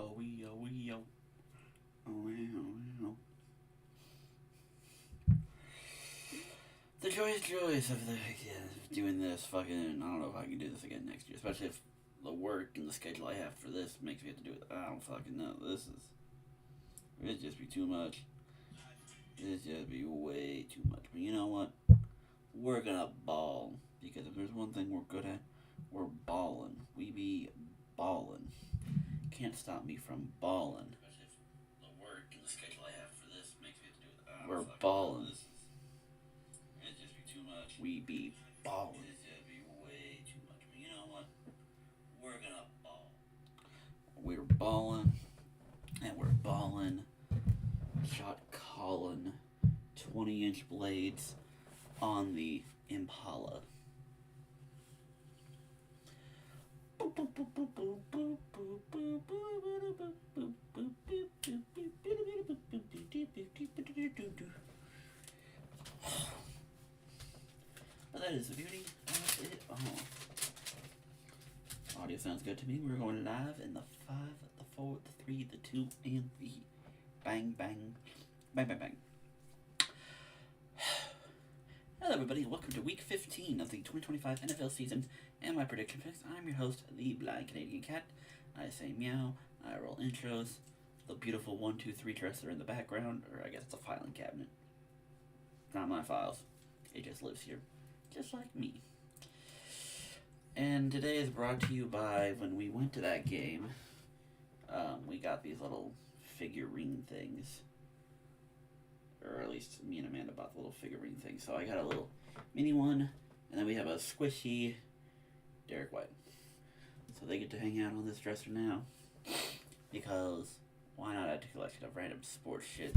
Oh, we, oh, we, oh. Oh, we, oh, we, oh. The joys of doing this fucking. I don't know if I can do this again next year, especially if the work and the schedule I have for this makes me have to do it. I don't fucking know. It'd just be too much. It'd just be way too much. But you know what? We're gonna ball. Because if there's one thing we're good at, we're balling. We be balling. Can't stop me from balling. The work and the schedule I have for this makes me have to do it. We're balling. It'd just be too much. We be balling. It'd just be way too much. But you know what? We're gonna ball. We're balling. And we're balling. Shot calling 20-inch blades on the Impala. But that is the beauty of it all. Audio sounds good to me. We're going live in the 5, the 4, the 3, the 2, and the bang, bang, bang, bang, bang. Hello everybody, welcome to week 15 of the 2025 NFL season and my prediction picks. I'm your host, the Blind Canadian Cat. I say meow, I roll intros, the beautiful 1, 2, 3 dresser in the background, or I guess it's a filing cabinet. Not my files, it just lives here, just like me. And today is brought to you by, when we went to that game, we got these little figurine things. Or at least me and Amanda bought the little figurine thing. So I got a little mini one, and then we have a squishy Derek White. So they get to hang out on this dresser now. Because why not add to a collection of random sports shit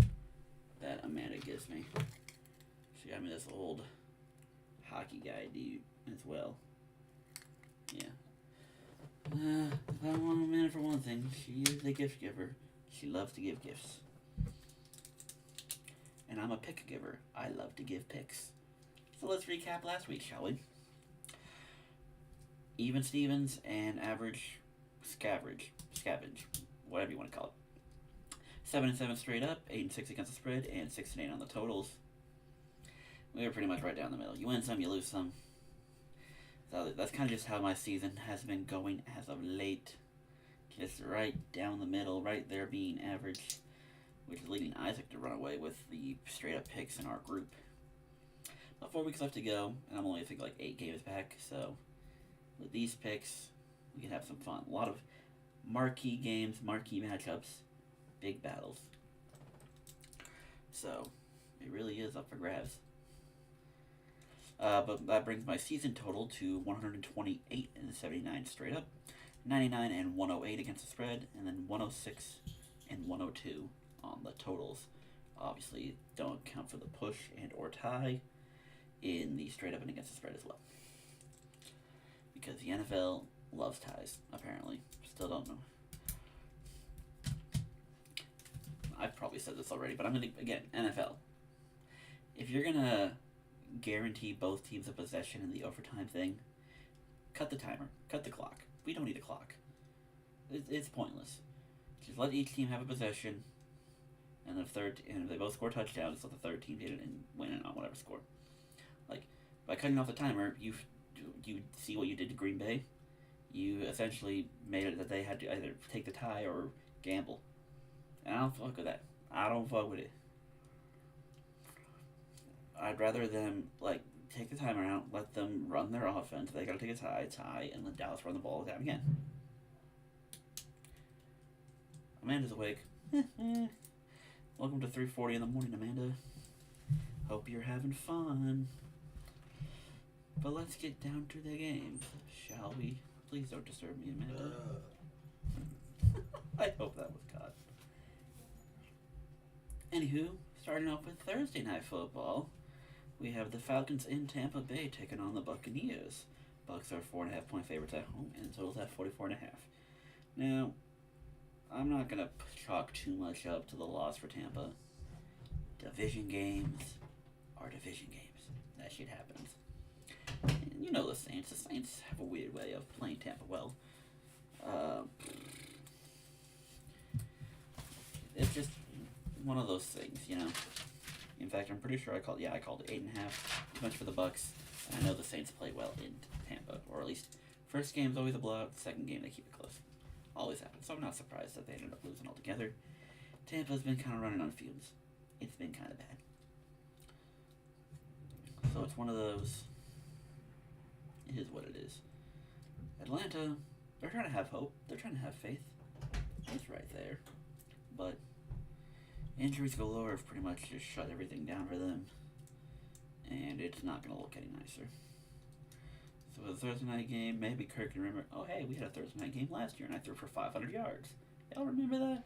that Amanda gives me. She got me this old hockey guy dude as well. Yeah. If I want Amanda for one thing, she is the gift giver. She loves to give gifts. And I'm a pick giver. I love to give picks. So let's recap last week, shall we? Even Stevens and average scavenge, whatever you want to call it. 7-7 straight up, 8-6 against the spread, and 6-8 on the totals. We were pretty much right down the middle. You win some, you lose some. So that's kind of just how my season has been going as of late. Just right down the middle, right there being average, which is leading Isaac to run away with the straight-up picks in our group. About 4 weeks left to go, and I'm only, I think, like 8 games back, so with these picks, we can have some fun. A lot of marquee games, marquee matchups, big battles. So, it really is up for grabs. But that brings my season total to 128-79 straight up, 99-108 against the spread, and then 106-102 on the totals. Obviously, don't count for the push and or tie in the straight up and against the spread as well. Because the NFL loves ties, apparently. Still don't know. I've probably said this already, but I'm going to, again, NFL. If you're going to guarantee both teams a possession in the overtime thing, cut the timer, cut the clock. We don't need a clock. It's pointless. Just let each team have a possession, and if they both score touchdowns, let the third team get it and win it on whatever score. Like, by cutting off the timer, you see what you did to Green Bay. You essentially made it that they had to either take the tie or gamble. And I don't fuck with that. I don't fuck with it. I'd rather them, like, take the timer out, let them run their offense. They gotta take a tie, and let Dallas run the ball down again. Amanda's awake. Welcome to 3:40 in the morning, Amanda. Hope you're having fun. But let's get down to the games, shall we? Please don't disturb me, Amanda. I hope that was caught. Anywho, starting off with Thursday Night Football, we have the Falcons in Tampa Bay taking on the Buccaneers. Bucks are 4.5-point favorites at home, and totals at 44.5. Now, I'm not going to chalk too much up to the loss for Tampa. Division games are division games. That shit happens. And you know the Saints. The Saints have a weird way of playing Tampa well. it's just one of those things, you know. In fact, I'm pretty sure I called it 8.5. Too much for the Bucks. And I know the Saints play well in Tampa, or at least first game's always a blowout. Second game they keep it close. Always happens. So I'm not surprised that they ended up losing altogether. Tampa's been kind of running on fumes. It's been kind of bad. So it's one of those. It is what it is. Atlanta, they're trying to have hope. They're trying to have faith. It's right there. But injuries galore have pretty much just shut everything down for them. And it's not going to look any nicer. So the Thursday night game, maybe Kirk can remember, oh hey, we had a Thursday night game last year and I threw for 500 yards. Y'all remember that?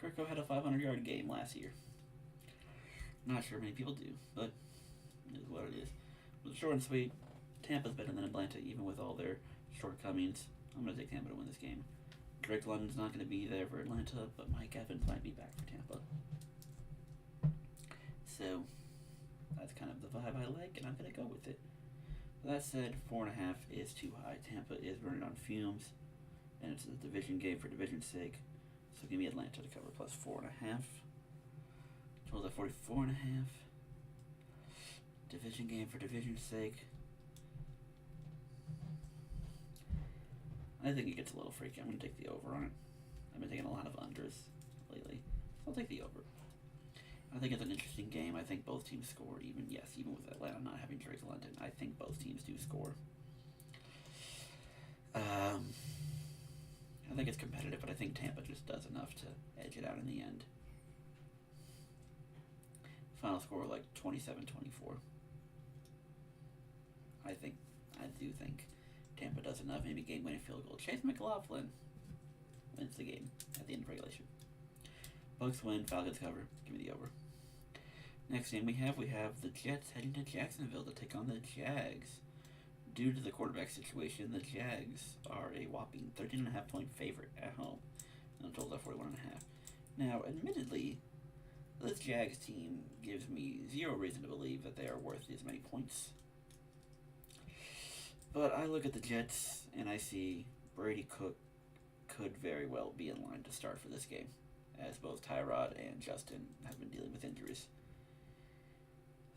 Kirko had a 500-yard game last year. Not sure many people do, but it is what it is. But short and sweet, Tampa's better than Atlanta, even with all their shortcomings. I'm going to take Tampa to win this game. Drake London's not going to be there for Atlanta, but Mike Evans might be back for Tampa. So, that's kind of the vibe I like, and I'm going to go with it. That said, 4.5 is too high. Tampa is running on fumes, and it's a division game for division's sake. So give me Atlanta to cover plus 4.5. Total at 44.5. Division game for division's sake. I think it gets a little freaky. I'm going to take the over on it. I've been taking a lot of unders lately. So I'll take the over. I think it's an interesting game. I think both teams score. Even with Atlanta not having Drake London, I think both teams do score. I think it's competitive, but I think Tampa just does enough to edge it out in the end. Final score like 27-24. I do think Tampa does enough. Maybe game-winning field goal. Chase McLaughlin wins the game at the end of regulation. Bucks win. Falcons cover. Give me the over. Next game we have the Jets heading to Jacksonville to take on the Jags. Due to the quarterback situation, the Jags are a whopping 13.5-point favorite at home. And I'm told at 41.5. Now, admittedly, this Jags team gives me zero reason to believe that they are worth as many points. But I look at the Jets and I see Brady Cook could very well be in line to start for this game, as both Tyrod and Justin have been dealing with injuries.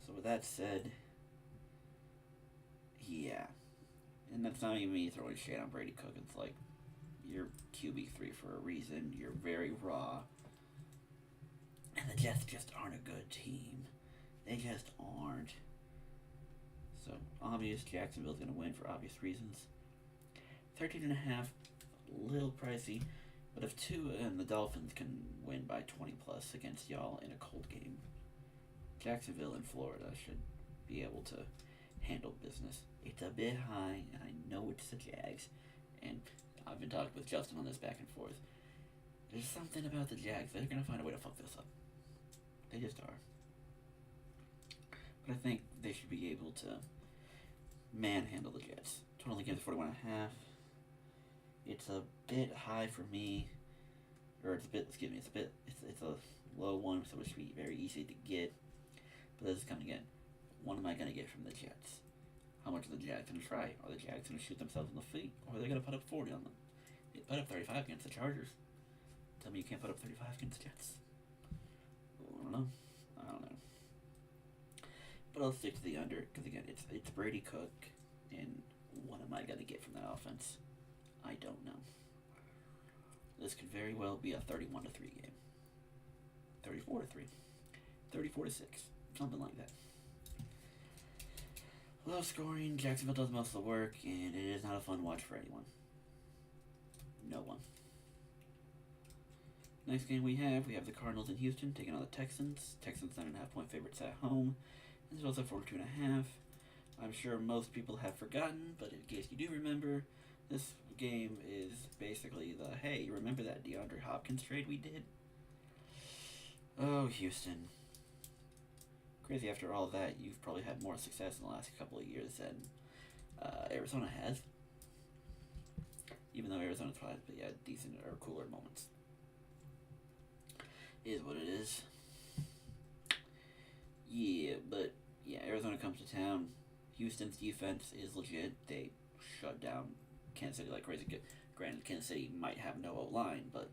So with that said, yeah. And that's not even me throwing shade on Brady Cook. It's like, you're QB3 for a reason. You're very raw. And the Jets just aren't a good team. They just aren't. So, obvious, Jacksonville's going to win for obvious reasons. 13.5, a little pricey. But if Tua and the Dolphins can win by 20 plus against y'all in a cold game, Jacksonville and Florida should be able to handle business. It's a bit high, and I know it's the Jags, and I've been talking with Justin on this back and forth. There's something about the Jags. They're going to find a way to fuck this up. They just are. But I think they should be able to manhandle the Jets. Total against 41.5. It's a bit high for me. Or it's a low one, so it should be very easy to get. But this is coming in. What am I going to get from the Jets? How much are the Jags going to try? Are the Jags going to shoot themselves in the feet? Or are they going to put up 40 on them? They put up 35 against the Chargers. Tell me you can't put up 35 against the Jets. I don't know. But I'll stick to the under, because again, it's Brady Cook, and what am I going to get from that offense? I don't know. This could very well be a 31-3 game. 34-3. 34-6. Something like that. Low scoring, Jacksonville does most of the work, and it is not a fun watch for anyone. No one. Next game we have the Cardinals in Houston taking on the Texans. Texans 9.5-point favorites at home. And it's also 42.5. I'm sure most people have forgotten, but in case you do remember, this game is basically hey, remember that DeAndre Hopkins trade we did? Oh, Houston. Crazy, after all of that, you've probably had more success in the last couple of years than Arizona has. Even though Arizona's probably had decent or cooler moments. It is what it is. Yeah, Arizona comes to town. Houston's defense is legit. They shut down Kansas City like crazy. Granted, Kansas City might have no O-line, but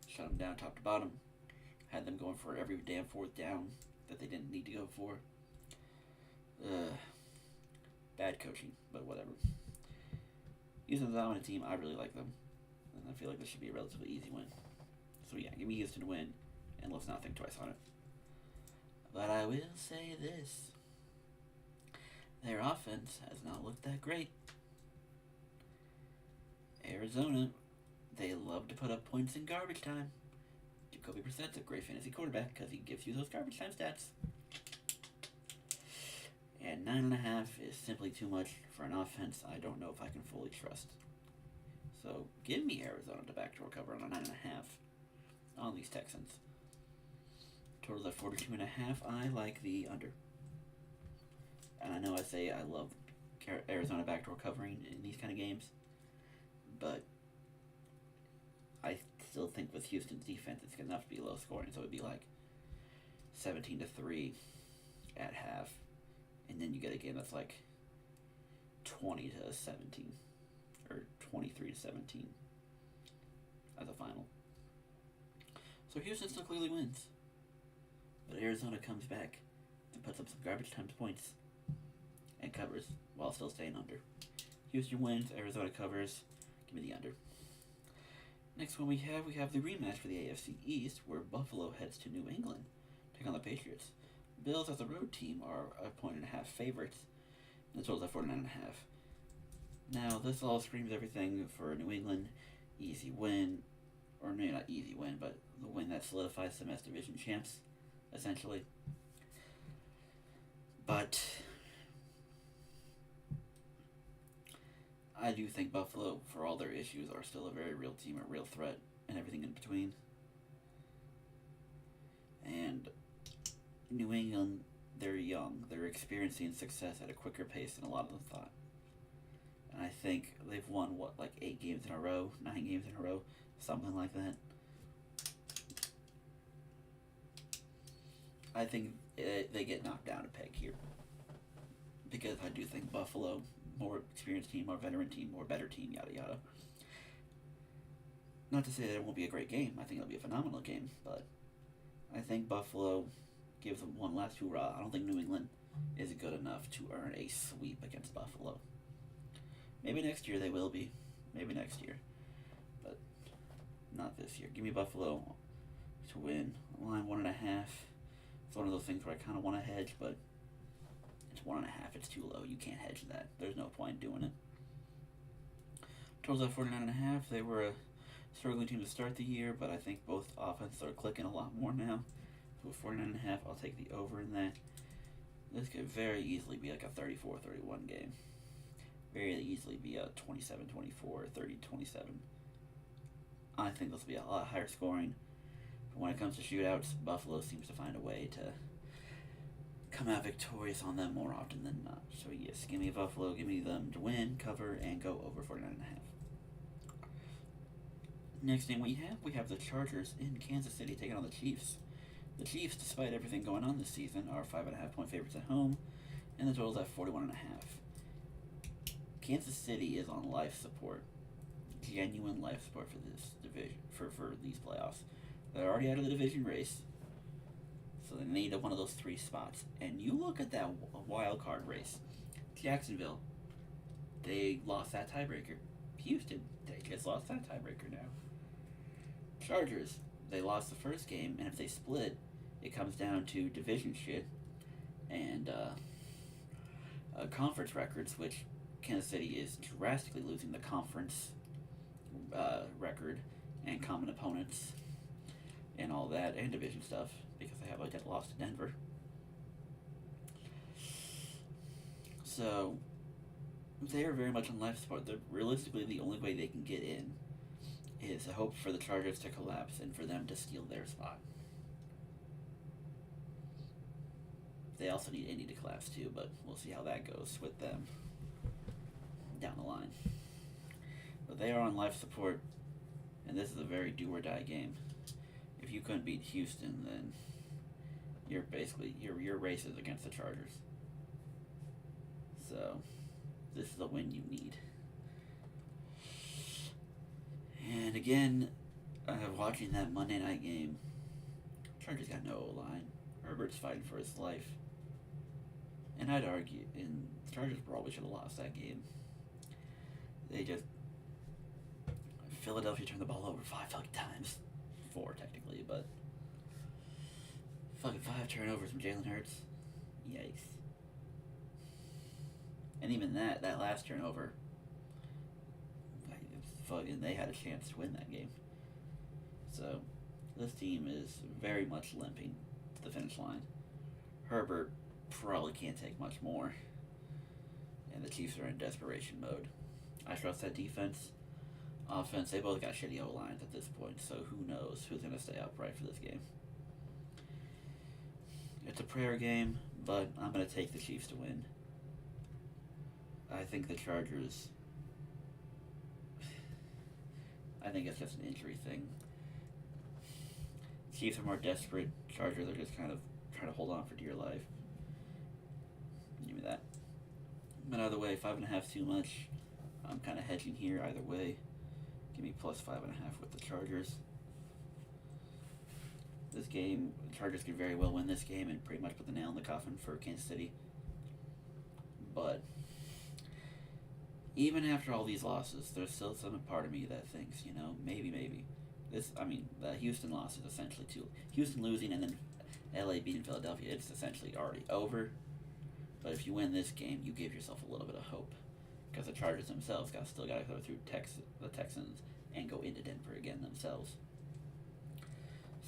shut them down top to bottom. Had them going for every damn fourth down that they didn't need to go for. Bad coaching, but whatever. Houston's a dominant team. I really like them. And I feel like this should be a relatively easy win. So yeah, give me Houston to win, and let's not think twice on it. But I will say this. Their offense has not looked that great. Arizona, they love to put up points in garbage time. Jacoby Brissett's a great fantasy quarterback because he gives you those garbage time stats. And 9.5 is simply too much for an offense I don't know if I can fully trust. So give me Arizona to backdoor cover on a 9.5 on these Texans. Totals at 42.5. I like the under. And I know I say I love Arizona backdoor covering in these kind of games, but I still think with Houston's defense it's enough to be low scoring. So it would be like 17-3 at half. And then you get a game that's like 20-17 or 23-17 as a final. So Houston still clearly wins, but Arizona comes back and puts up some garbage time points and covers while still staying under. Houston wins, Arizona covers. Give me the under. Next one we have the rematch for the AFC East, where Buffalo heads to New England, take on the Patriots. Bills as a road team are 1.5 favorites, and the total's at 49.5. Now, this all screams everything for New England. Easy win, or maybe not easy win, but the win that solidifies them as division champs, essentially. But I do think Buffalo, for all their issues, are still a very real team, a real threat, and everything in between. And New England, they're young. They're experiencing success at a quicker pace than a lot of them thought. And I think they've won, 8 games in a row, 9 games in a row, something like that. I think they get knocked down a peg here. Because I do think Buffalo, more experienced team, more veteran team, more better team, yada yada. Not to say that it won't be a great game. I think it'll be a phenomenal game, but I think Buffalo gives them one last hurrah. I don't think New England is good enough to earn a sweep against Buffalo. Maybe next year they will be. Maybe next year. But not this year. Give me Buffalo to win. Line 1.5. It's one of those things where I kind of want to hedge, but it's 1.5. It's too low. You can't hedge that. There's no point doing it. Totals at 49.5. They were a struggling team to start the year, but I think both offenses are clicking a lot more now. So with 49.5, I'll take the over in that. This could very easily be like a 34-31 game. Very easily be a 27-24, 30-27. I think this will be a lot higher scoring. But when it comes to shootouts, Buffalo seems to find a way to come out victorious on them more often than not. So yes, give me Buffalo, give me them to win, cover, and go over 49.5. Next game we have the Chargers in Kansas City taking on the Chiefs. The Chiefs, despite everything going on this season, are 5.5 point favorites at home, and the total's at 41.5. Kansas City is on life support, genuine life support for this division, for these playoffs. They're already out of the division race, so they need one of those 3 spots. And you look at that wild card race. Jacksonville, they lost that tiebreaker. Houston, they just lost that tiebreaker now. Chargers, they lost the first game, and if they split, it comes down to division shit and conference records, which Kansas City is drastically losing the conference record and common opponents and all that, and division stuff, because they have a dead loss to Denver. So they are very much on life support. Realistically, the only way they can get in is a hope for the Chargers to collapse and for them to steal their spot. They also need Indy to collapse too, but we'll see how that goes with them down the line. But they are on life support, and this is a very do-or-die game. If you couldn't beat Houston, then you're basically your race is against the Chargers. So this is a win you need. And again, watching that Monday night game, Chargers got no O-line. Herbert's fighting for his life. And I'd argue, and the Chargers probably should have lost that game. Philadelphia turned the ball over 5 fucking times. 4 technically, but fucking 5 turnovers from Jalen Hurts. Yikes. And even that last turnover, fucking, they had a chance to win that game. So, this team is very much limping to the finish line. Herbert probably can't take much more. And the Chiefs are in desperation mode. I trust that defense. Offense, they both got shitty O-lines at this point, so who knows who's going to stay upright for this game. It's a prayer game, but I'm going to take the Chiefs to win. I think the Chargers... I think it's just an injury thing. Chiefs are more desperate. Chargers are just kind of trying to hold on for dear life. Give me that. But either way, 5.5 too much. I'm kind of hedging here either way. Give me plus 5.5 with the Chargers. This game, the Chargers could very well win this game and pretty much put the nail in the coffin for Kansas City. But even after all these losses, there's still some part of me that thinks, maybe. The Houston loss is essentially Houston losing and then LA beating Philadelphia, it's essentially already over. But if you win this game, you give yourself a little bit of hope. Because the Chargers themselves still got to go through the Texans and go into Denver again themselves.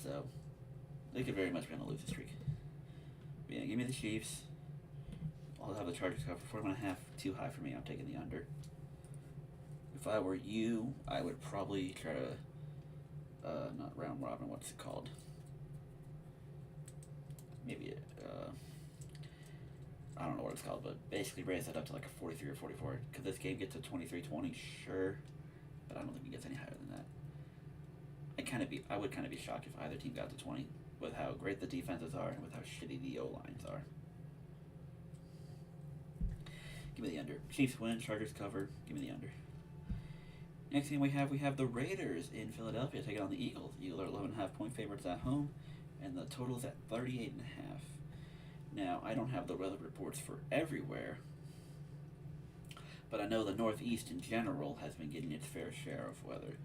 So, they could very much be on a losing streak. But yeah, give me the Chiefs. I'll have the Chargers cover 4.5. Too high for me. I'm taking the under. If I were you, I would probably try to not round robin. What's it called? Maybe I don't know what it's called, but basically raise that up to like a 43 or 44. Could this game get to 23-20? Sure, but I don't think it gets any higher than that. I would kind of be shocked if either team got to 20 with how great the defenses are and with how shitty the O-lines are. Give me the under. Chiefs win, Chargers cover. Give me the under. Next game we have the Raiders in Philadelphia taking on the Eagles. Eagles are 11.5 point favorites at home, and the total is at 38.5. Now, I don't have the weather reports for everywhere, but I know the Northeast in general has been getting its fair share of weather.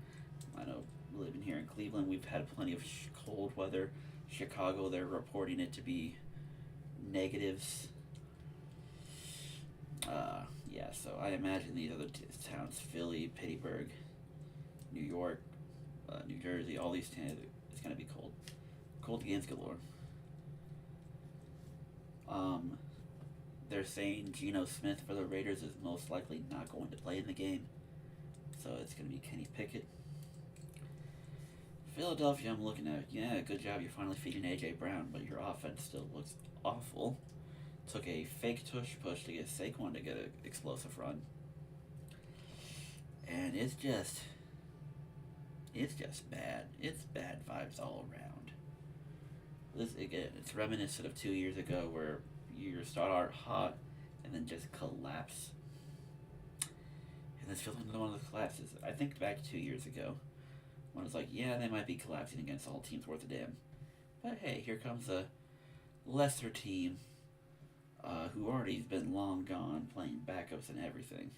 I know living here in Cleveland, we've had plenty of cold weather. Chicago, they're reporting it to be negatives. So I imagine these other towns, Philly, Pittsburgh, New York, New Jersey, all these towns, it's going to be cold. Cold against galore. They're saying Geno Smith for the Raiders is most likely not going to play in the game, so it's going to be Kenny Pickett. Philadelphia, I'm looking at, yeah, good job, you're finally feeding A.J. Brown, but your offense still looks awful. Took a fake tush push to get Saquon to get an explosive run. And it's just bad. It's bad vibes all around. This, again, it's reminiscent of 2 years ago where you start out hot and then just collapse. And this feels like another one of the collapses. I think back 2 years ago when it's like, yeah, they might be collapsing against all teams worth a damn. But hey, here comes a lesser team who already has been long gone, playing backups and everything.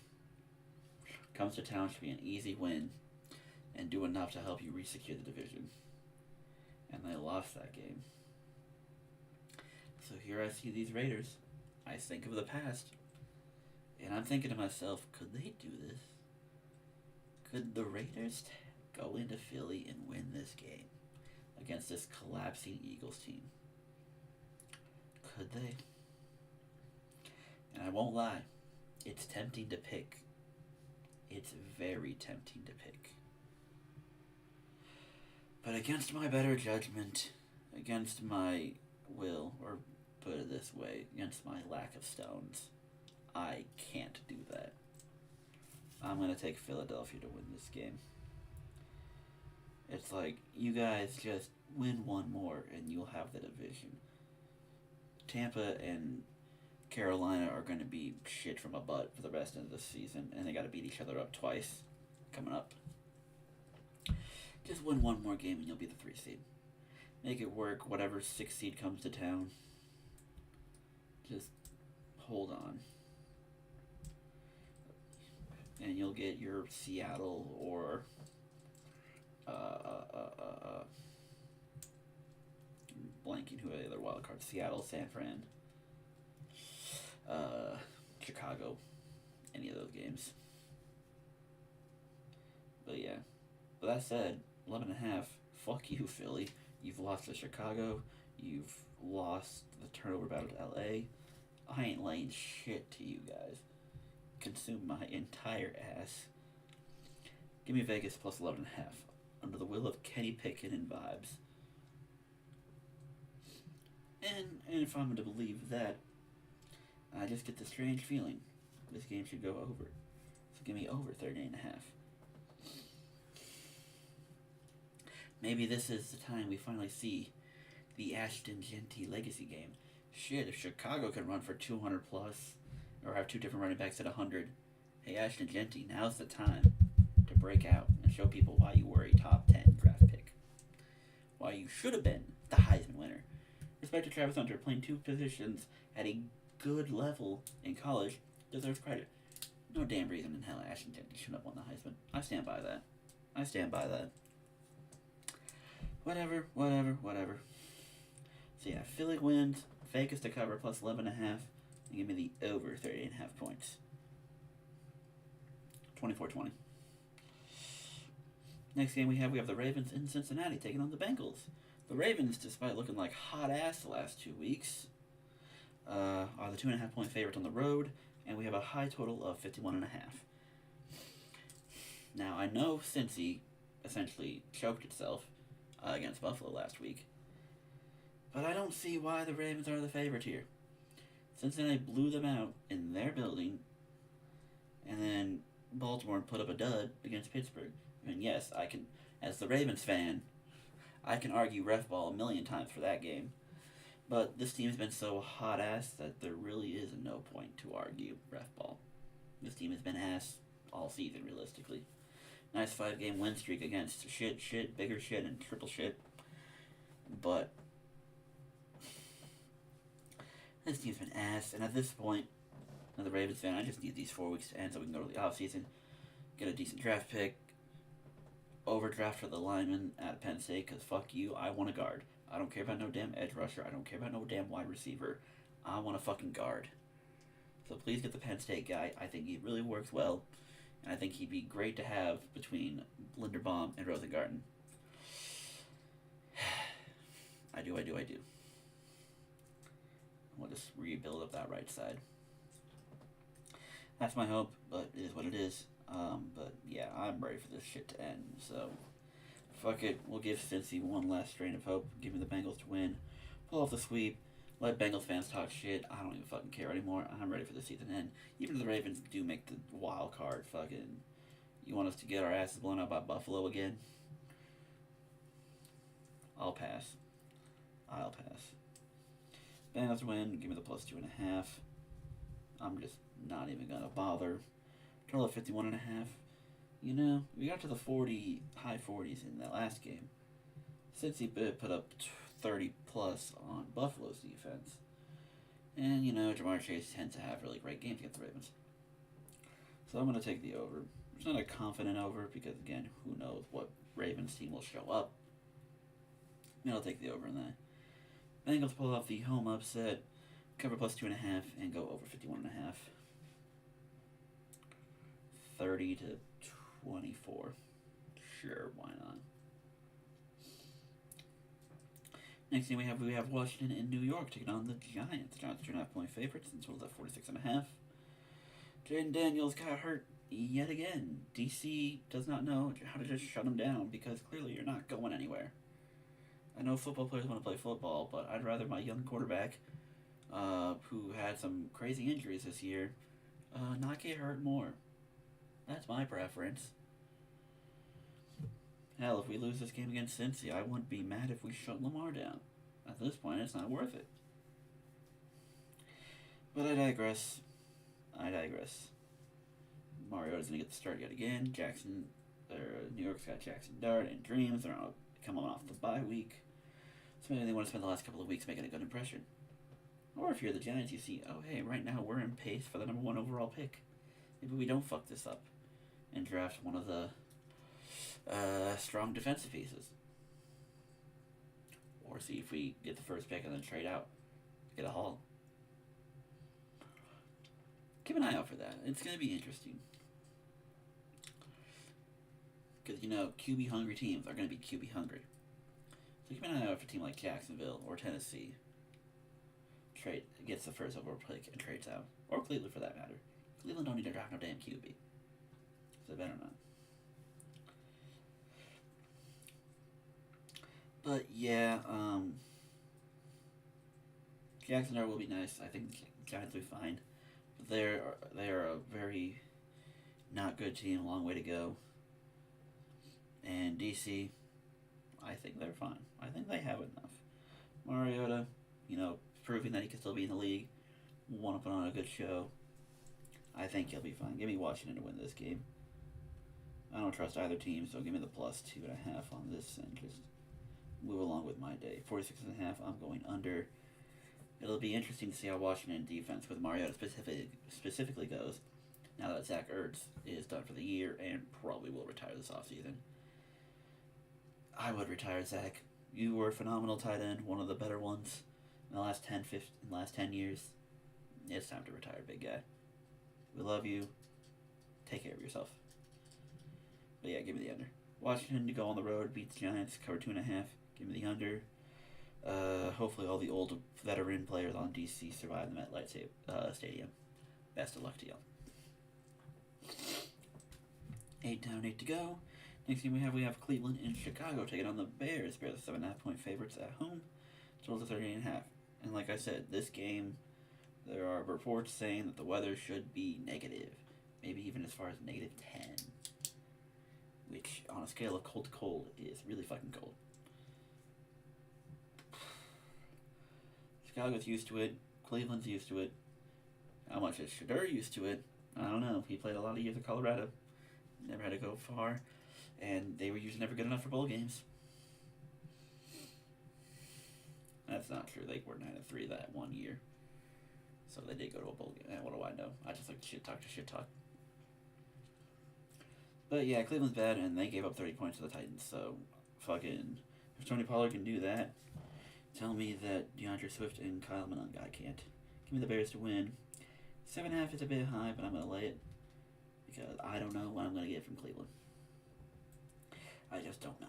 Comes to town to be an easy win and do enough to help you re-secure the division. And they lost that game. So here I see these Raiders. I think of the past. And I'm thinking to myself, could they do this? Could the Raiders go into Philly and win this game against this collapsing Eagles team? Could they? And I won't lie, it's tempting to pick. It's very tempting to pick. But against my better judgment, against my will, or put it this way, against my lack of stones, I can't do that. I'm going to take Philadelphia to win this game. It's like, you guys just win one more and you'll have the division. Tampa and Carolina are going to be shit from a butt for the rest of the season, and they got to beat each other up twice coming up. Just win one more game and you'll be the 3 seed. Make it work. Whatever 6th seed comes to town. Just hold on. And you'll get your Seattle or blanking who are the other wild cards. Seattle, San Fran, Chicago, any of those games. But yeah. But that said, 11.5. Fuck you, Philly. You've lost to Chicago. You've lost the turnover battle to LA. I ain't laying shit to you guys. Consume my entire ass. Give me Vegas plus 11.5. Under the will of Kenny Pickett and vibes. And if I'm to believe that, I just get the strange feeling this game should go over. So give me over 38.5. Maybe this is the time we finally see the Ashton Genty legacy game. Shit, if Chicago can run for 200 plus, or have two different running backs at 100, hey Ashton Genty, now's the time to break out and show people why you were a top 10 draft pick. Why you should have been the Heisman winner. Respect to Travis Hunter, playing two positions at a good level in college, deserves credit. No damn reason in hell Ashton Genty shouldn't have won the Heisman. I stand by that. Whatever. So yeah, Philly wins, Vegas to cover plus 11.5, and give me the over 38.5 points. 24-20. Next game we have the Ravens in Cincinnati taking on the Bengals. The Ravens, despite looking like hot ass the last 2 weeks, are the 2.5 point favorites on the road, and we have a high total of 51.5. Now I know Cincy essentially choked itself against Buffalo last week, but I don't see why the Ravens are the favorite here. Cincinnati blew them out in their building, and then Baltimore put up a dud against Pittsburgh. I mean, yes, I can, as the Ravens fan, I can argue ref ball a million times for that game, but this team has been so hot ass that there really is no point to argue ref ball. This team has been ass all season, realistically. Nice 5-game win streak against shit, bigger shit, and triple shit. But this team's been ass, and at this point, as a Ravens fan, I just need these 4 weeks to end so we can go to the offseason, get a decent draft pick, overdraft for the lineman at Penn State, because fuck you, I want a guard. I don't care about no damn edge rusher. I don't care about no damn wide receiver. I want a fucking guard. So please get the Penn State guy. I think he really works well. And I think he'd be great to have between Linderbaum and Rosengarten. I do. We'll just rebuild up that right side. That's my hope, but it is what it is. But yeah, I'm ready for this shit to end. So, fuck it. We'll give Cincy one last strain of hope. Give me the Bengals to win. Pull off the sweep. Let Bengals fans talk shit. I don't even fucking care anymore. I'm ready for the season to end. Even if the Ravens do make the wild card, fucking, you want us to get our asses blown out by Buffalo again? I'll pass. Bengals win. Give me the plus 2.5. I'm just not even gonna bother. Total of 51.5. You know, we got to the high 40s in that last game. Cincy put up 30 plus on Buffalo's defense. And, you know, Jamar Chase tends to have really great games against the Ravens. So I'm going to take the over. It's not a confident over because, again, who knows what Ravens team will show up. I'll take the over in that. Bengals pull off the home upset, cover plus 2.5, and go over 51.5. 30 to 24. Sure, why not? Next thing we have Washington and New York taking on the Giants. Giants 2.5 point favorites and totals at 46.5. Jaden Daniels got hurt yet again. DC does not know how to just shut him down because clearly you're not going anywhere. I know football players want to play football, but I'd rather my young quarterback, who had some crazy injuries this year, not get hurt more. That's my preference. Hell, if we lose this game against Cincy, I wouldn't be mad if we shut Lamar down. At this point, it's not worth it. But I digress. Mariota's going to get the start yet again. New York's got Jackson Dart and Dreams. They're coming off the bye week. So maybe they want to spend the last couple of weeks making a good impression. Or if you're the Giants, you see, oh hey, right now we're in pace for the number 1 overall pick. Maybe we don't fuck this up and draft one of the strong defensive pieces. Or see if we get the first pick and then trade out, get a haul. Keep an eye out for that. It's going to be interesting. Because, QB hungry teams are going to be QB hungry. So keep an eye out for a team like Jacksonville or Tennessee gets the first overall pick and trades out. Or Cleveland for that matter. Cleveland don't need to draft no damn QB. So they better not. But yeah, Jacksonville will be nice. I think the Giants will be fine. But they are a very not good team, a long way to go. And DC, I think they're fine. I think they have enough. Mariota, proving that he can still be in the league, want to put on a good show. I think he'll be fine. Give me Washington to win this game. I don't trust either team, so give me the +2.5 on this and just move along with my day. 46.5, I'm going under. It'll be interesting to see how Washington defense with Mariota specifically goes now that Zach Ertz is done for the year and probably will retire this offseason. I would retire Zach. You were a phenomenal tight end, one of the better ones in the last 10 years. It's time to retire, big guy. We love you. Take care of yourself. But yeah, give me the under. Washington to go on the road, beat the Giants, cover 2.5. Give me the under. Hopefully all the old veteran players on DC survive the MetLife Stadium. Best of luck to y'all. 8 down, 8 to go. Next game we have Cleveland and Chicago taking on the Bears. Bears are 7.5-point favorites at home. Total to 38.5. And like I said, this game, there are reports saying that the weather should be negative. Maybe even as far as -10. Which, on a scale of cold to cold, is really fucking cold. Chicago's used to it. Cleveland's used to it. How much is Shedeur used to it? I don't know. He played a lot of years at Colorado. Never had to go far. And they were usually never good enough for bowl games. That's not true. They were 9-3 that one year. So they did go to a bowl game. What do I know? I just like to shit talk. But yeah, Cleveland's bad, and they gave up 30 points to the Titans. So, fucking, if Tony Pollard can do that, tell me that DeAndre Swift and Kyle Monangai can't. Give me the Bears to win. 7.5 is a bit high, but I'm going to lay it because I don't know what I'm going to get from Cleveland. I just don't know.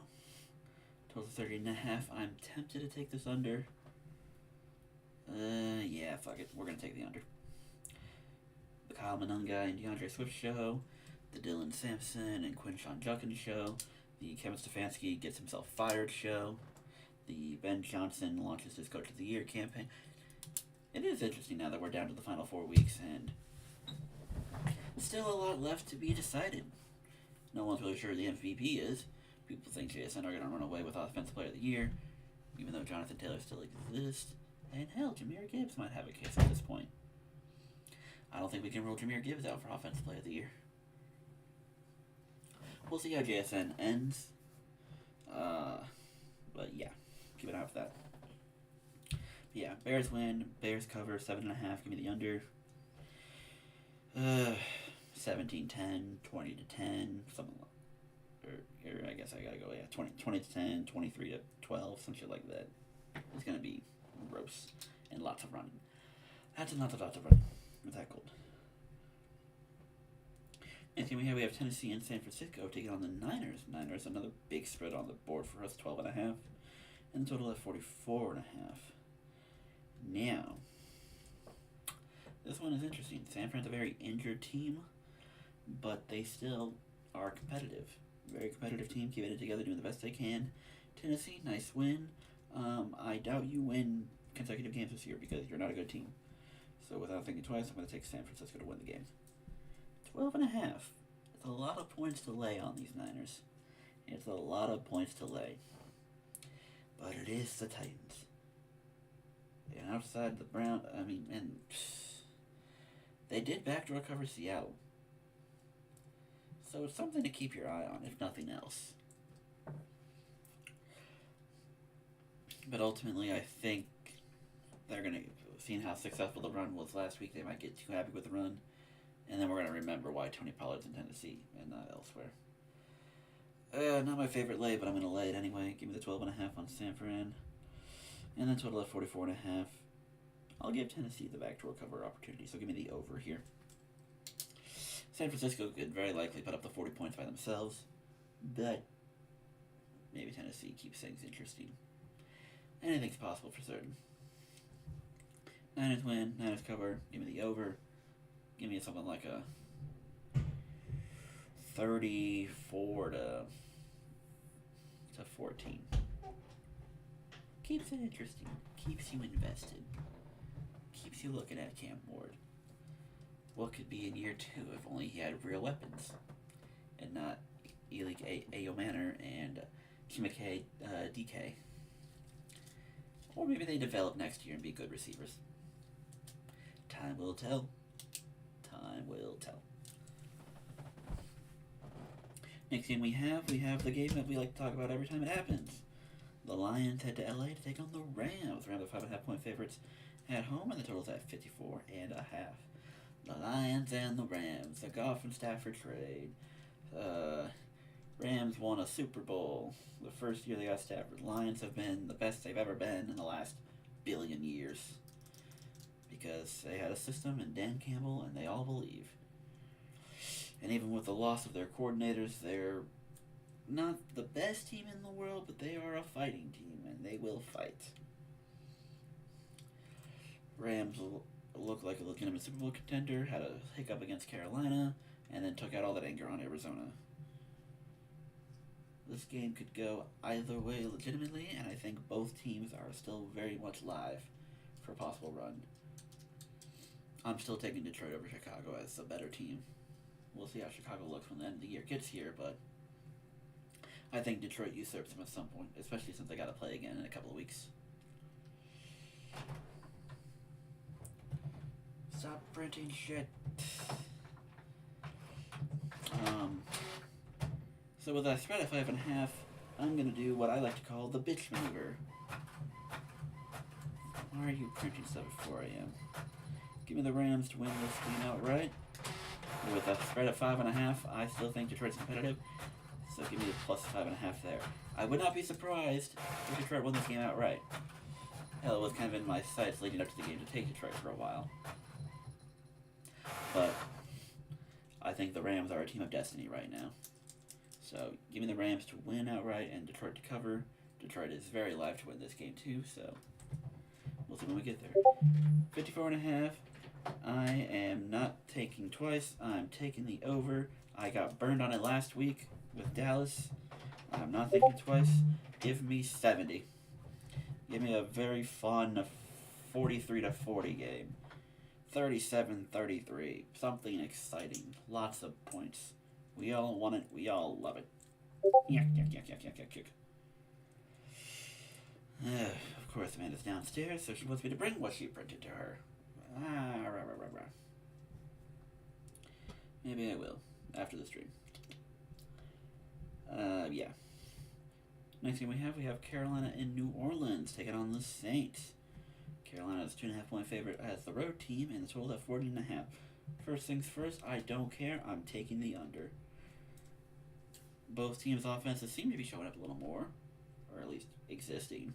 Total 30.5. I'm tempted to take this under. Yeah, fuck it. We're going to take the under. The Kyle Monangai and DeAndre Swift show. The Dylan Sampson and Quinshon Judkins show. The Kevin Stefanski gets himself fired show. The Ben Johnson launches his Coach of the Year campaign. It is interesting now that we're down to the final 4 weeks and still a lot left to be decided. No one's really sure who the MVP is. People think JSN are going to run away with Offensive Player of the Year, even though Jonathan Taylor still exists. And hell, Jahmyr Gibbs might have a case at this point. I don't think we can rule Jahmyr Gibbs out for Offensive Player of the Year. We'll see how JSN ends. But yeah, keep an eye out for that. But yeah, Bears win. Bears cover 7.5. Give me the under. 17-10, 20-10, something like. Or I guess I gotta go. Yeah, 20-10, 23-12, some shit like that. It's gonna be gross and lots of running. Lots of running. It's that cold. Next game we have Tennessee and San Francisco taking on the Niners. Niners, another big spread on the board for us, 12.5. And the total at 44.5. Now, this one is interesting. San Fran's a very injured team, but they still are competitive. Very competitive team, keeping it together, doing the best they can. Tennessee, nice win. I doubt you win consecutive games this year because you're not a good team. So without thinking twice, I'm going to take San Francisco to win the game. 12.5. It's a lot of points to lay on these Niners. It's a lot of points to lay. But it is the Titans. And outside the and they did backdoor cover Seattle. So it's something to keep your eye on, if nothing else. But ultimately, I think they're going to, seeing how successful the run was last week, they might get too happy with the run. And then we're going to remember why Tony Pollard's in Tennessee and not elsewhere. Not my favorite lay, but I'm going to lay it anyway. Give me the 12.5 on San Fran. And then total at 44.5. I'll give Tennessee the backdoor cover opportunity, so give me the over here. San Francisco could very likely put up the 40 points by themselves, but maybe Tennessee keeps things interesting. Anything's possible for certain. Niners win, Niners cover, give me the over. Give me something like a 34 to 14. Keeps it interesting. Keeps you invested. Keeps you looking at Cam Ward. What could be in year 2 if only he had real weapons and not Elik Ayo Manor and Kimike DK. Or maybe they develop next year and be good receivers. Time will tell. Time will tell. Next game we have the game that we like to talk about every time it happens. The Lions head to LA to take on the Rams. Rams are 5.5 point favorites at home, and the total's at 54.5. The Lions and the Rams. The Goff and Stafford trade. Rams won a Super Bowl the first year they got Stafford. Lions have been the best they've ever been in the last billion years. Because they had a system and Dan Campbell, and they all believe. And even with the loss of their coordinators, they're not the best team in the world, but they are a fighting team, and they will fight. Rams look like a legitimate Super Bowl contender, had a hiccup against Carolina, and then took out all that anger on Arizona. This game could go either way legitimately, and I think both teams are still very much live for a possible run. I'm still taking Detroit over Chicago as the better team. We'll see how Chicago looks when the end of the year gets here, but I think Detroit usurps them at some point, especially since they got to play again in a couple of weeks. Stop printing shit. So with that spread at 5.5, I'm going to do what I like to call the bitch maneuver. Why are you printing stuff at 4 a.m.? Give me the Rams to win this game outright. With a spread at 5.5, I still think Detroit's competitive. So give me the plus 5.5 there. I would not be surprised if Detroit won this game outright. Hell, it was kind of in my sights leading up to the game to take Detroit for a while. But I think the Rams are a team of destiny right now. So give me the Rams to win outright and Detroit to cover. Detroit is very live to win this game too, so we'll see when we get there. 54.5. I am not taking twice. I'm taking the over. I got burned on it last week with Dallas. I'm not thinking twice. Give me 70. Give me a very fun 43-40 game. 37-33. Something exciting. Lots of points. We all want it. We all love it. Yuck. Of course, Amanda's downstairs, so she wants me to bring what she printed to her. Maybe I will after the stream. Yeah. Next game we have Carolina in New Orleans taking on the Saints. Carolina's 2.5 point favorite as the road team, and the total at 40.5. First things first, I don't care. I'm taking the under. Both teams' offenses seem to be showing up a little more, or at least existing.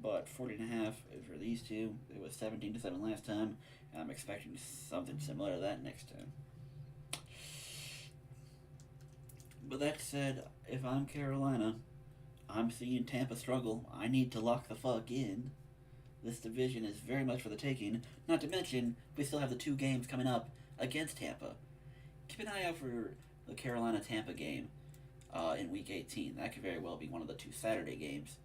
But 40.5 for these two. It was 17-7 last time, and I'm expecting something similar to that next time. But that said, if I'm Carolina, I'm seeing Tampa struggle. I need to lock the fuck in. This division is very much for the taking. Not to mention, we still have the 2 games coming up against Tampa. Keep an eye out for the Carolina-Tampa game in Week 18. That could very well be one of the 2 Saturday games.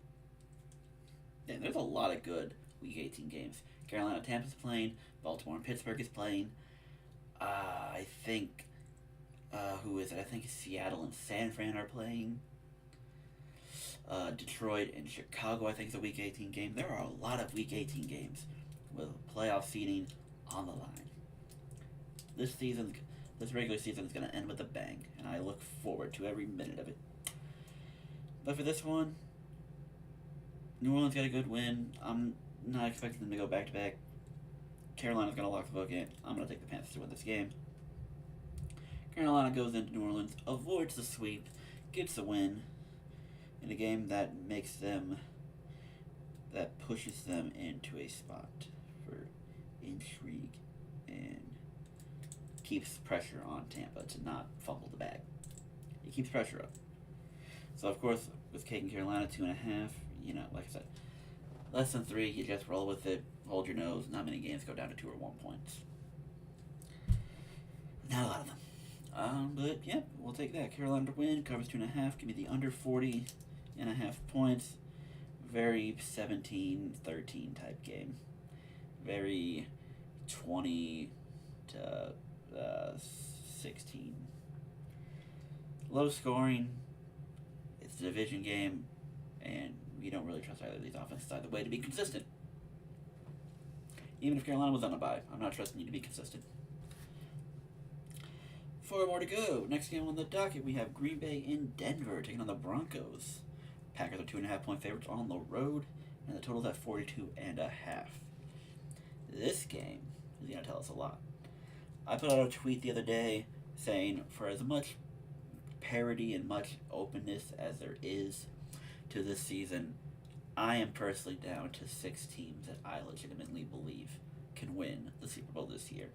And there's a lot of good Week 18 games. Carolina-Tampa's playing. Baltimore and Pittsburgh is playing. I think... who is it? I think Seattle and San Fran are playing. Detroit and Chicago, I think, is a Week 18 game. There are a lot of Week 18 games with playoff seeding on the line. This regular season is going to end with a bang, and I look forward to every minute of it. But for this one, New Orleans got a good win. I'm not expecting them to go back-to-back. Carolina's going to lock the book in. I'm going to take the Panthers to win this game. Carolina goes into New Orleans, avoids the sweep, gets a win in a game that pushes them into a spot for intrigue and keeps pressure on Tampa to not fumble the bag. It keeps pressure up. So, of course, with taking Carolina 2.5, like I said, less than 3, you just roll with it, hold your nose. Not many games go down to 2 or 1 points. Not a lot of them. But, yeah, we'll take that. Carolina to win, covers 2.5. Give me the under 40.5 points. Very 17-13 type game. Very 20 to 16. Low scoring. It's a division game, and we don't really trust either of these offenses either way to be consistent. Even if Carolina was on a bye, I'm not trusting you to be consistent. 4 more to go. Next game on the docket, we have Green Bay in Denver taking on the Broncos. Packers are 2.5-point favorites on the road, and the total's at 42.5. This game is going to tell us a lot. I put out a tweet the other day saying, for as much parity and much openness as there is to this season, I am personally down to 6 teams that I legitimately believe can win the Super Bowl this year.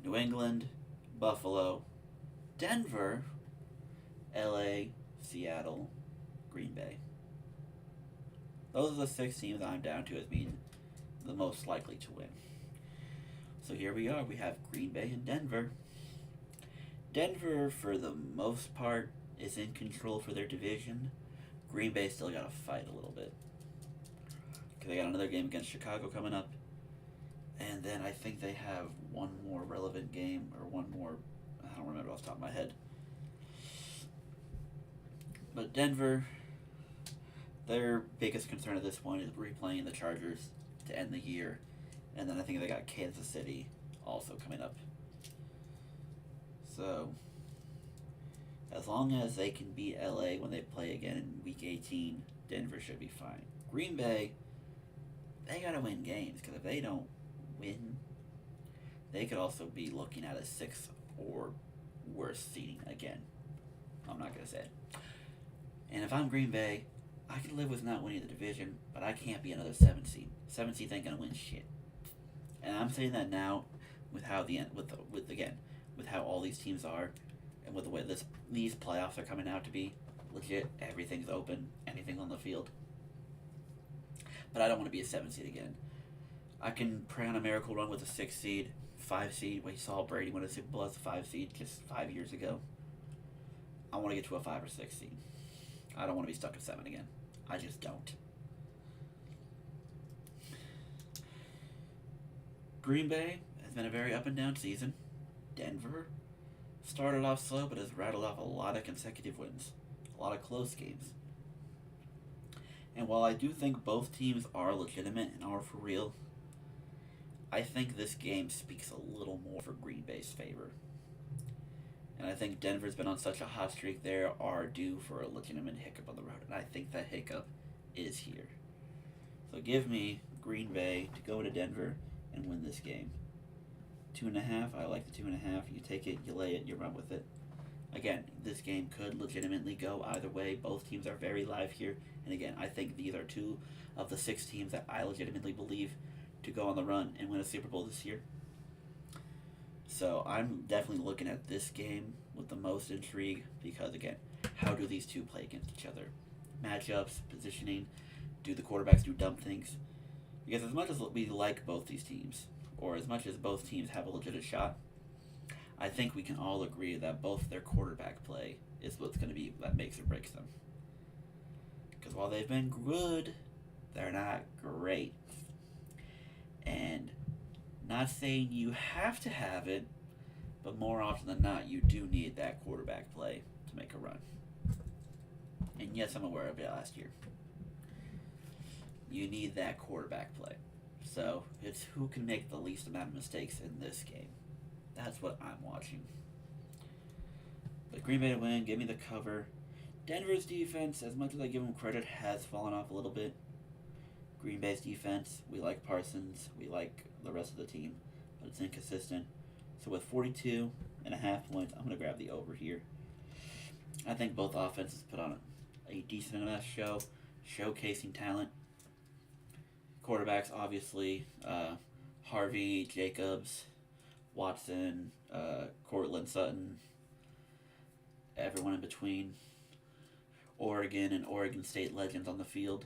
New England, Buffalo, Denver, LA, Seattle, Green Bay. Those are the 6 teams I'm down to as being the most likely to win. So here we are. We have Green Bay and Denver. Denver, for the most part, is in control for their division. Green Bay still got to fight a little bit, because they got another game against Chicago coming up. And then I think they have one more relevant game, or one more, I don't remember off the top of my head. But Denver, their biggest concern at this point is replaying the Chargers to end the year. And then I think they got Kansas City also coming up. So, as long as they can beat LA when they play again in Week 18, Denver should be fine. Green Bay, they got to win games, because if they don't win, they could also be looking at a 6th or worse seeding again. I'm not going to say it. And if I'm Green Bay, I can live with not winning the division, but I can't be another 7 seed. 7 seeds ain't going to win shit. And I'm saying that now with how with how all these teams are, and with the way these playoffs are coming out to be. Legit, everything's open, anything on the field. But I don't want to be a 7 seed again. I can pray on a miracle run with a 6 seed, 5 seed. We saw Brady win a Super Bowl as a 5 seed just 5 years ago. I want to get to a 5 or 6 seed. I don't want to be stuck at 7 again. I just don't. Green Bay has been a very up and down season. Denver started off slow, but has rattled off a lot of consecutive wins. A lot of close games. And while I do think both teams are legitimate and are for real, I think this game speaks a little more for Green Bay's favor. And I think Denver's been on such a hot streak, they are due for a legitimate hiccup on the road. And I think that hiccup is here. So give me Green Bay to go to Denver and win this game. 2.5, I like the 2.5. You take it, you lay it, you run with it. Again, this game could legitimately go either way. Both teams are very live here. And again, I think these are 2 of the 6 teams that I legitimately believe to go on the run and win a Super Bowl this year. So I'm definitely looking at this game with the most intrigue because, again, how do these 2 play against each other? Matchups, positioning, do the quarterbacks do dumb things? Because as much as we like both these teams, or as much as both teams have a legit shot, I think we can all agree that both their quarterback play is what's going to be that makes or breaks them. Because while they've been good, they're not great. And not saying you have to have it, but more often than not, you do need that quarterback play to make a run. And yes, I'm aware of it last year. You need that quarterback play. So it's who can make the least amount of mistakes in this game. That's what I'm watching. But Green Bay to win, give me the cover. Denver's defense, as much as I give them credit, has fallen off a little bit. Green Bay's defense, we like Parsons, we like the rest of the team, but it's inconsistent. So with 42.5 points, I'm going to grab the over here. I think both offenses put on a decent enough show, showcasing talent. Quarterbacks, obviously, Harvey, Jacobs, Watson, Cortland Sutton, everyone in between. Oregon and Oregon State legends on the field.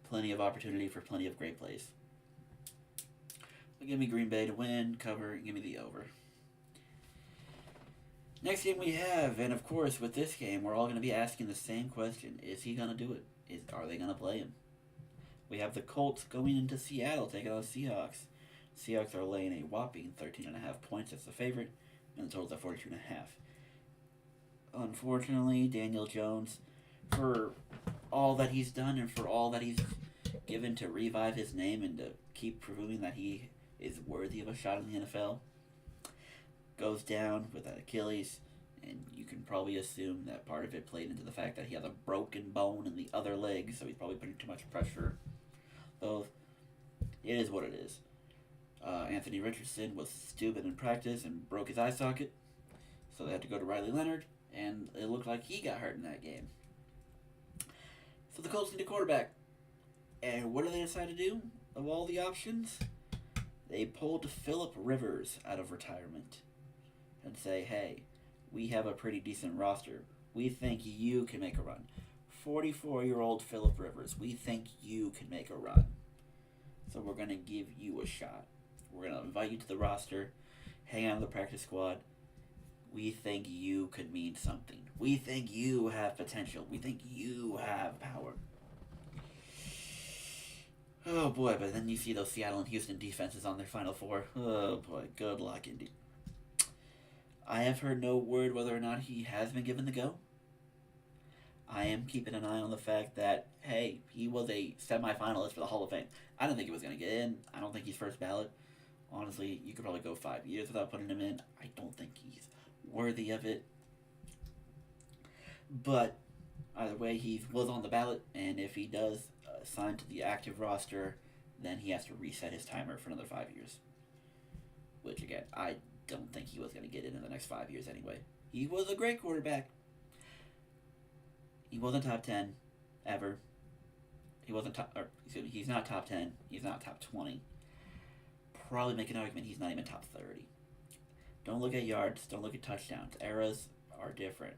Plenty of opportunity for plenty of great plays. So give me Green Bay to win, cover, give me the over. Next game we have, and of course with this game, we're all going to be asking the same question. Is he going to do it? Are they going to play him? We have the Colts going into Seattle, taking on the Seahawks. Seahawks are laying a whopping 13.5 points as the favorite, and the total's at 42.5. Unfortunately, Daniel Jones, for all that he's done and for all that he's given to revive his name and to keep proving that he is worthy of a shot in the NFL, goes down with an Achilles, and you can probably assume that part of it played into the fact that he has a broken bone in the other leg, so he's probably putting too much pressure. Both, it is what it is. Anthony Richardson was stupid in practice and broke his eye socket, so they had to go to Riley Leonard, and it looked like he got hurt in that game. So the Colts need a quarterback. And what do they decide to do? Of all the options, they pulled Phillip Rivers out of retirement and say, hey, we have a pretty decent roster. We think you can make a run. 44-year-old Phillip Rivers, we think you can make a run. So we're going to give you a shot. We're going to invite you to the roster, hang out in the practice squad. We think you could mean something. We think you have potential. We think you have power. Oh boy, but then you see those Seattle and Houston defenses on their Final Four. Oh boy, good luck indeed. I have heard no word whether or not he has been given the go. I am keeping an eye on the fact that, hey, he was a semi-finalist for the Hall of Fame. I don't think he was going to get in. I don't think he's first ballot. Honestly, you could probably go 5 years without putting him in. I don't think he's worthy of it. But either way, he was on the ballot, and if he does sign to the active roster, then he has to reset his timer for another 5 years. Which, again, I don't think he was going to get in the next 5 years anyway. He was a great quarterback. He wasn't top 10 ever. He's not top 10. He's not top 20. Probably make an argument he's not even top 30. Don't look at yards. Don't look at touchdowns. Eras are different.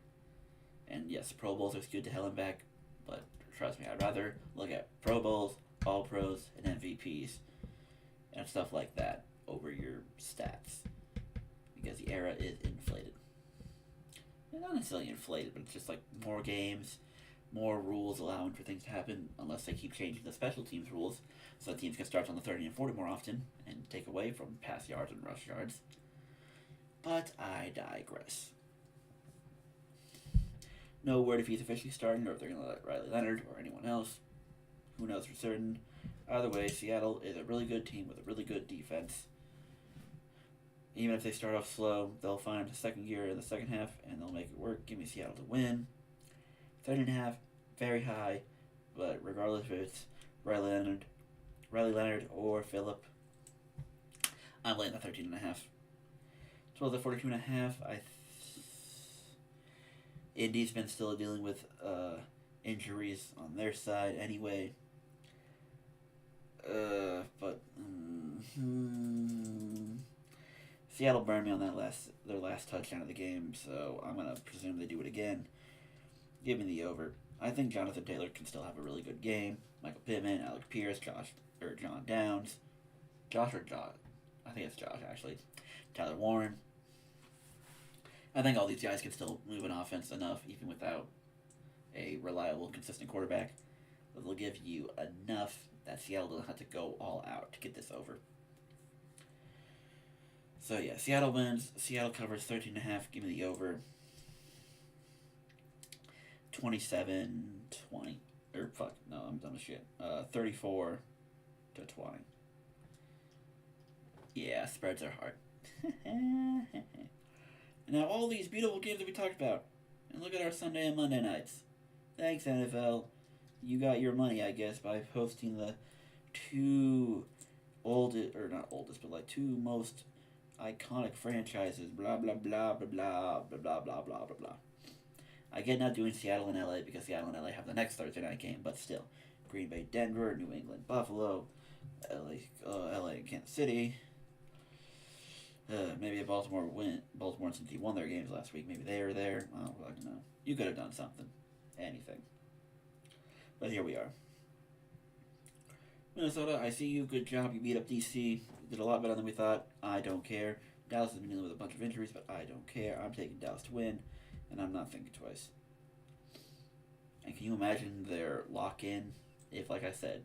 And yes, Pro Bowls are skewed to hell and back, but trust me, I'd rather look at Pro Bowls, All Pros, and MVPs, and stuff like that over your stats. Because the era is inflated. And not necessarily inflated, but it's just like more games, more rules allowing for things to happen, unless they keep changing the special teams rules, so that teams can start on the 30 and 40 more often, and take away from pass yards and rush yards. But I digress. No word if he's officially starting or if they're going to let Riley Leonard or anyone else. Who knows for certain. Either way, Seattle is a really good team with a really good defense. Even if they start off slow, they'll find a second gear in the second half and they'll make it work. Give me Seattle to win. 30.5, very high, but regardless if it's Riley Leonard or Phillip, I'm laying the 13.5. So the 42.5, Indy's been still dealing with injuries on their side anyway. But Seattle burned me on their last touchdown of the game, so I'm gonna presume they do it again. Give me the over. I think Jonathan Taylor can still have a really good game. Michael Pittman, Alec Pierce, John Downs, I think it's Josh actually. Tyler Warren. I think all these guys can still move an offense enough, even without a reliable, consistent quarterback. But they'll give you enough that Seattle doesn't have to go all out to get this over. So yeah, Seattle wins. Seattle covers 13.5. Give me the over. 27-20. I'm done with shit. 34-20. Yeah, spreads are hard. Now, all these beautiful games that we talked about, And look at our Sunday and Monday nights. Thanks, NFL. You got your money, I guess, by hosting the two oldest, or not oldest, but like two most iconic franchises. Blah, blah, blah, blah, blah, blah, blah, blah, blah, blah, blah. I get not doing Seattle and LA because Seattle and LA have the next Thursday night game, but still. Green Bay, Denver, New England, Buffalo, LA and Kansas City. Maybe if Baltimore and Cincy won their games last week, maybe they are there. I don't fucking know. You could have done something. Anything. But here we are. Minnesota, I see you. Good job. You beat up DC. You did a lot better than we thought. I don't care. Dallas has been dealing with a bunch of injuries, but I don't care. I'm taking Dallas to win, and I'm not thinking twice. And can you imagine their lock-in if, like I said,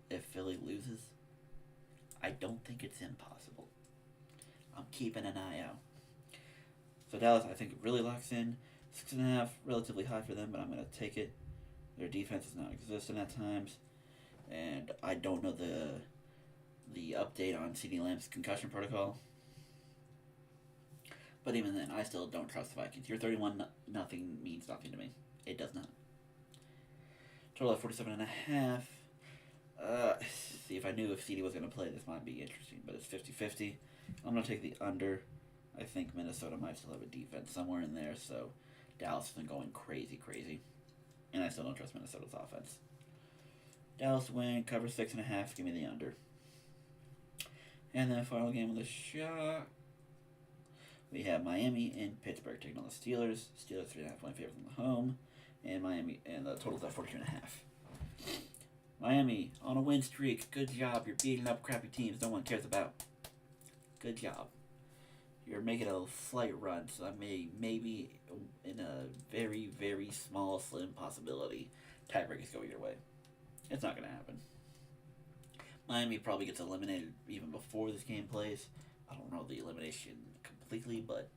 if Philly loses? I don't think it's impossible. I'm keeping an eye out. So Dallas, I think it really locks in. 6.5, relatively high for them, but I'm going to take it. Their defense is non-existent at times. And I don't know the update on CeeDee Lamb's concussion protocol. But even then, I still don't trust the Vikings. Your 31-0 means nothing to me. It does not. Total at 47.5. See, if I knew if CeeDee was going to play, this might be interesting. But it's 50-50. I'm going to take the under. I think Minnesota might still have a defense somewhere in there. So Dallas isn't going crazy. And I still don't trust Minnesota's offense. Dallas win, cover 6.5. Give me the under. And then final game of the shot. We have Miami and Pittsburgh taking on the Steelers. Steelers 3.5 point favorite from the home. And Miami, and the total's at 42.5. Miami on a win streak. Good job. You're beating up crappy teams no one cares about. Good job. You're making a slight run, so I maybe in a very, very small, slim possibility, tiebreakers go your way. It's not going to happen. Miami probably gets eliminated even before this game plays. I don't know the elimination completely, but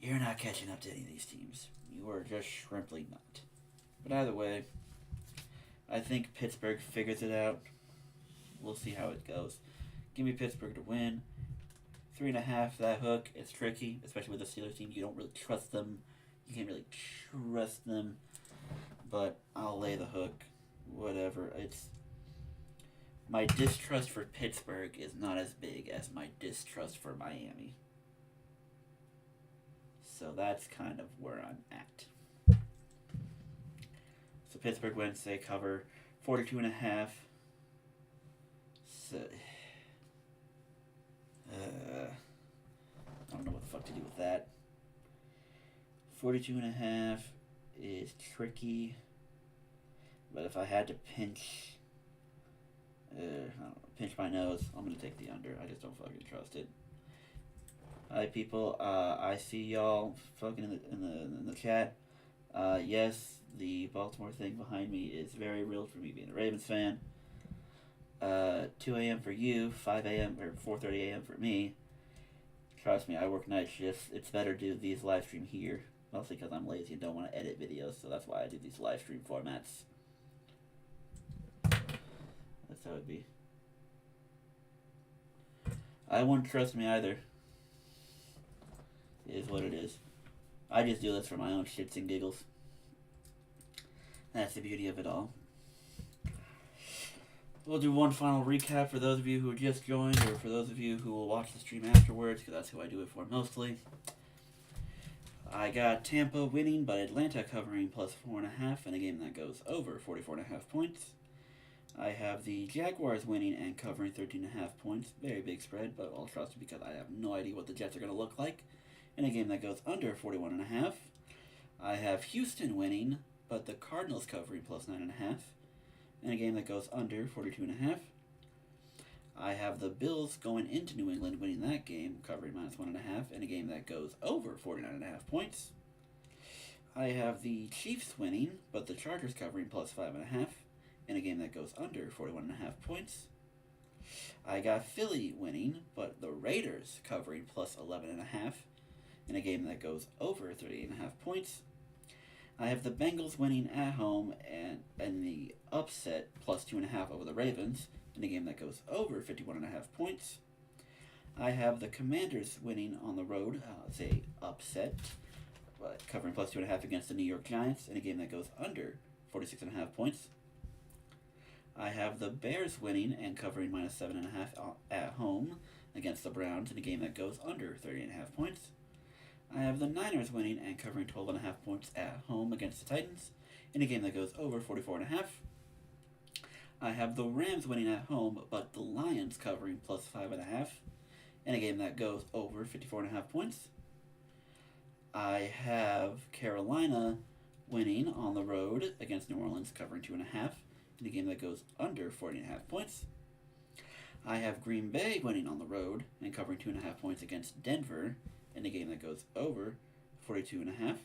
you're not catching up to any of these teams. You are just shrimply not. But either way, I think Pittsburgh figures it out. We'll see how it goes. Give me Pittsburgh to win. 3.5, that hook. It's tricky, especially with the Steelers team. You don't really trust them. You can't really trust them. But I'll lay the hook. Whatever. It's my distrust for Pittsburgh is not as big as my distrust for Miami. So that's kind of where I'm at. So Pittsburgh wins. They cover 42.5. So I don't know what the fuck to do with that. 42.5 is tricky. But if I had to pinch my nose, I'm going to take the under. I just don't fucking trust it. Hi, people. I see y'all fucking in the chat. Yes, the Baltimore thing behind me is very real for me being a Ravens fan. 2 a.m. for you, 5 a.m. or 4:30 a.m. for me. Trust me, I work night shifts. It's better to do these live stream here. Mostly because I'm lazy and don't want to edit videos, so that's why I do these live stream formats. That's how it'd be. I wouldn't trust me either. It is what it is. I just do this for my own shits and giggles. That's the beauty of it all. We'll do one final recap for those of you who just joined, or for those of you who will watch the stream afterwards, because that's who I do it for mostly. I got Tampa winning, but Atlanta covering plus 4.5 in a game that goes over 44.5 points. I have the Jaguars winning and covering 13.5 points. Very big spread, but I'll trust it because I have no idea what the Jets are going to look like in a game that goes under 41.5. I have Houston winning, but the Cardinals covering plus 9.5 in a game that goes under 42.5. I have the Bills going into New England winning that game, covering minus 1.5 in a game that goes over 49.5 points. I have the Chiefs winning, but the Chargers covering plus 5.5 in a game that goes under 41.5 points. I got Philly winning, but the Raiders covering plus 11.5 in a game that goes over 38.5 points. I have the Bengals winning at home and the upset plus 2.5 over the Ravens in a game that goes over 51.5 points. I have the Commanders winning on the road, say upset, covering plus 2.5 against the New York Giants in a game that goes under 46.5 points. I have the Bears winning and covering minus 7.5 at home against the Browns in a game that goes under 30.5 points. I have the Niners winning and covering 12.5 points at home against the Titans in a game that goes over 44.5. I have the Rams winning at home, but the Lions covering plus 5.5 in a game that goes over 54.5 points. I have Carolina winning on the road against New Orleans, covering 2.5 in a game that goes under 40.5 points. I have Green Bay winning on the road and covering 2.5 points against Denver in a game that goes over 42.5.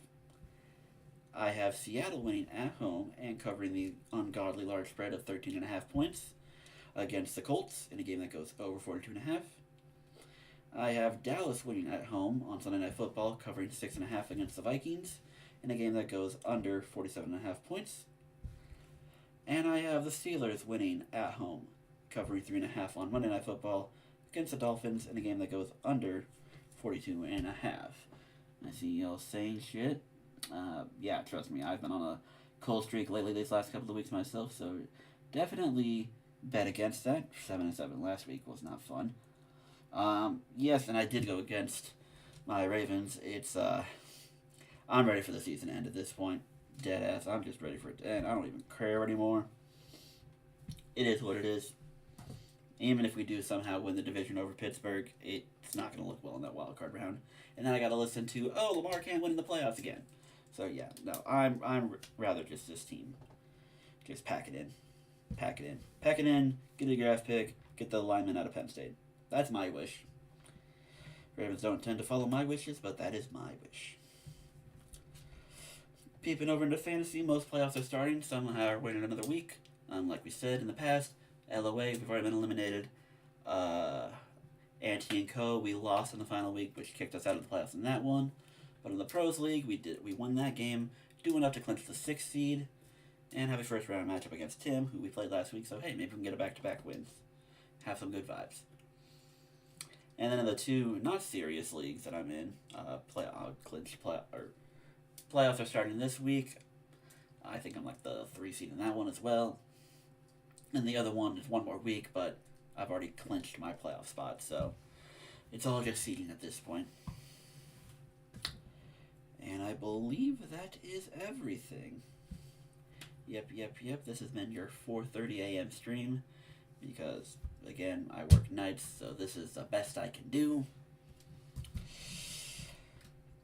I have Seattle winning at home and covering the ungodly large spread of 13.5 points against the Colts in a game that goes over 42.5. I have Dallas winning at home on Sunday Night Football, covering 6.5 against the Vikings in a game that goes under 47.5 points. And I have the Steelers winning at home, covering 3.5 on Monday Night Football against the Dolphins in a game that goes under 42.5. I see y'all saying shit. Yeah, trust me, I've been on a cold streak lately these last couple of weeks myself, so definitely bet against that. 7-7 last week was not fun. Yes, and I did go against my Ravens. I'm ready for the season to end at this point. Dead ass. I'm just ready for it to end. I don't even care anymore. It is what it is. Even if we do somehow win the division over Pittsburgh, it's not going to look well in that wild card round. And then I got to listen to, Lamar can't win in the playoffs again. So yeah, no, I'm rather just this team. Just pack it in. Pack it in, get a draft pick, get the lineman out of Penn State. That's my wish. Ravens don't tend to follow my wishes, but that is my wish. Peeping over into fantasy, most playoffs are starting. Some are waiting another week. Like we said in the past, LOA, we've already been eliminated. Ante and Co, we lost in the final week, which kicked us out of the playoffs in that one. But in the Pros League, we won that game, doing enough to clinch the 6th seed, and have a first round matchup against Tim, who we played last week. So hey, maybe we can get a back-to-back wins. Have some good vibes. And then in the two not serious leagues that I'm in, playoffs are starting this week. I think I'm like the 3 seed in that one as well. And the other one is one more week, but I've already clinched my playoff spot, so it's all just seeding at this point. And I believe that is everything. Yep. This has been your 4:30 a.m. stream because, again, I work nights, so this is the best I can do.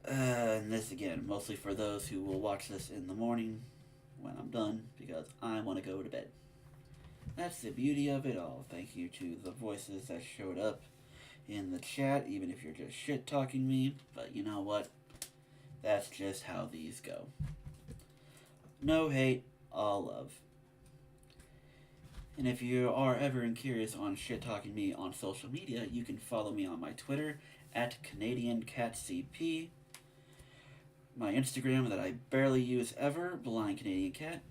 And this, again, mostly for those who will watch this in the morning when I'm done, because I want to go to bed. That's the beauty of it all. Thank you to the voices that showed up in the chat, even if you're just shit-talking me. But you know what? That's just how these go. No hate, all love. And if you are ever curious on shit-talking me on social media, you can follow me on my Twitter, @CanadianCatCP. My Instagram that I barely use ever, Blind Canadian Cat.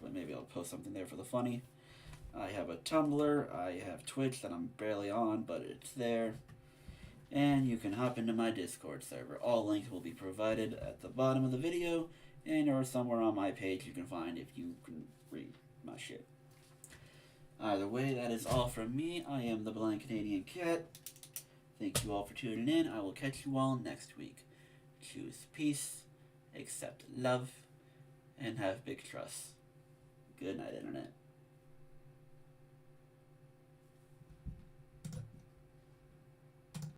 But maybe I'll post something there for the funny. I have a Tumblr, I have Twitch that I'm barely on, but it's there. And you can hop into my Discord server. All links will be provided at the bottom of the video, and or somewhere on my page you can find if you can read my shit. Either way, that is all from me. I am the Blind Canadian Cat. Thank you all for tuning in. I will catch you all next week. Choose peace, accept love, and have big trust. Good night, Internet.